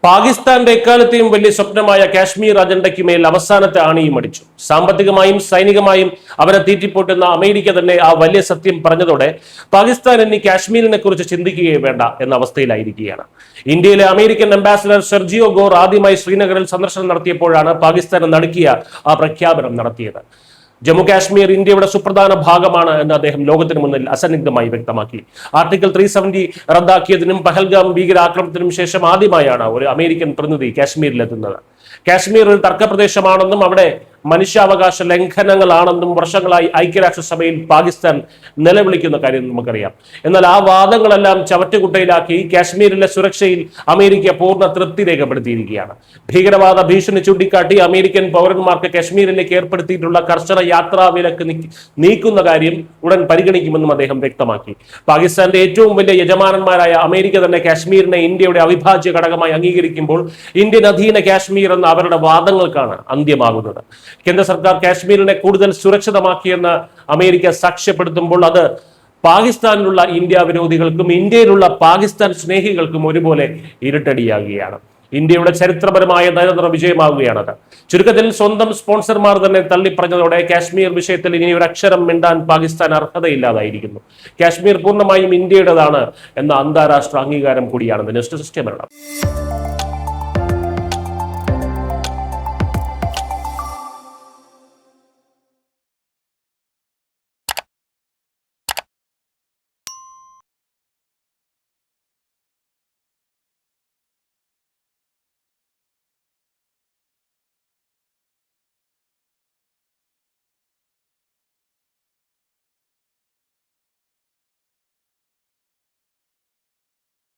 പാകിസ്ഥാന്റെ എക്കാലത്തെയും വലിയ സ്വപ്നമായ കാശ്മീർ അജണ്ടയ്ക്ക് മേൽ അവസാനത്തെ ആണിയും അടിച്ചു. സാമ്പത്തികമായും സൈനികമായും അവരെ തീറ്റിപ്പോട്ടുന്ന അമേരിക്ക തന്നെ ആ വലിയ സത്യം പറഞ്ഞതോടെ പാകിസ്ഥാൻ ഇനി കാശ്മീരിനെ കുറിച്ച് ചിന്തിക്കുകയേ വേണ്ട എന്ന അവസ്ഥയിലായിരിക്കുകയാണ്. ഇന്ത്യയിലെ അമേരിക്കൻ അംബാസിഡർ സെർജിയോ ഗോർ ആദ്യമായി ശ്രീനഗറിൽ സന്ദർശനം നടത്തിയപ്പോഴാണ് പാകിസ്ഥാനെ നടുക്കിയ ആ പ്രഖ്യാപനം നടത്തിയത്. ജമ്മു കാശ്മീർ ഇന്ത്യയുടെ സുപ്രധാന ഭാഗമാണ് എന്ന് അദ്ദേഹം ലോകത്തിന് മുന്നിൽ അസന്നിഗ്ധമായി വ്യക്തമാക്കി. ആർട്ടിക്കിൾ 370 റദ്ദാക്കിയതിനും പഹൽഗാം ഭീകരാക്രമണത്തിനും ശേഷം ആദ്യമായാണ് ഒരു അമേരിക്കൻ പ്രതിനിധി കാശ്മീരിലെത്തുന്നത്. കാശ്മീർ ഒരു തർക്കപ്രദേശമാണെന്നും അവിടെ മനുഷ്യാവകാശ ലംഘനങ്ങളാണെന്നും വർഷങ്ങളായി ഐക്യരാഷ്ട്രസഭയിൽ പാകിസ്ഥാൻ നിലവിളിക്കുന്ന കാര്യം നമുക്കറിയാം. എന്നാൽ ആ വാദങ്ങളെല്ലാം ചവറ്റുകുട്ടയിലാക്കി കാശ്മീരിലെ സുരക്ഷയിൽ അമേരിക്ക പൂർണ്ണ തൃപ്തി രേഖപ്പെടുത്തിയിരിക്കുകയാണ്. ഭീകരവാദ ഭീഷണി ചൂണ്ടിക്കാട്ടി അമേരിക്കൻ പൗരന്മാർക്ക് കാശ്മീരിലേക്ക് ഏർപ്പെടുത്തിയിട്ടുള്ള കർശന യാത്രാ വിലക്ക് നീക്കുന്ന കാര്യം ഉടൻ പരിഗണിക്കുമെന്നും അദ്ദേഹം വ്യക്തമാക്കി. പാകിസ്ഥാന്റെ ഏറ്റവും വലിയ യജമാനന്മാരായ അമേരിക്ക തന്നെ കാശ്മീരിനെ ഇന്ത്യയുടെ അവിഭാജ്യ ഘടകമായി അംഗീകരിക്കുമ്പോൾ ഇന്ത്യൻ അധീന കാശ്മീർ എന്ന അവരുടെ വാദങ്ങൾക്കാണ് അന്ത്യമാകുന്നത്. കേന്ദ്ര സർക്കാർ കാശ്മീരിനെ കൂടുതൽ സുരക്ഷിതമാക്കിയെന്ന് അമേരിക്ക സാക്ഷ്യപ്പെടുത്തുമ്പോൾ അത് പാകിസ്ഥാനിലുള്ള ഇന്ത്യ വിരോധികൾക്കും ഇന്ത്യയിലുള്ള പാകിസ്ഥാൻ സ്നേഹികൾക്കും ഒരുപോലെ ഇരുട്ടടിയാകുകയാണ്. ഇന്ത്യയുടെ ചരിത്രപരമായ നയതന്ത്ര വിജയമാകുകയാണത്. ചുരുക്കത്തിൽ സ്വന്തം സ്പോൺസർമാർ തന്നെ തള്ളിപ്പറഞ്ഞതോടെ കാശ്മീർ വിഷയത്തിൽ ഇനി ഒരു അക്ഷരം മിണ്ടാൻ പാകിസ്ഥാൻ അർഹതയില്ലാതായിരിക്കുന്നു. കാശ്മീർ പൂർണ്ണമായും ഇന്ത്യയുടേതാണ് എന്ന അന്താരാഷ്ട്ര അംഗീകാരം കൂടിയാണെന്ന് ന്യൂസ് ഡെസ്ക്.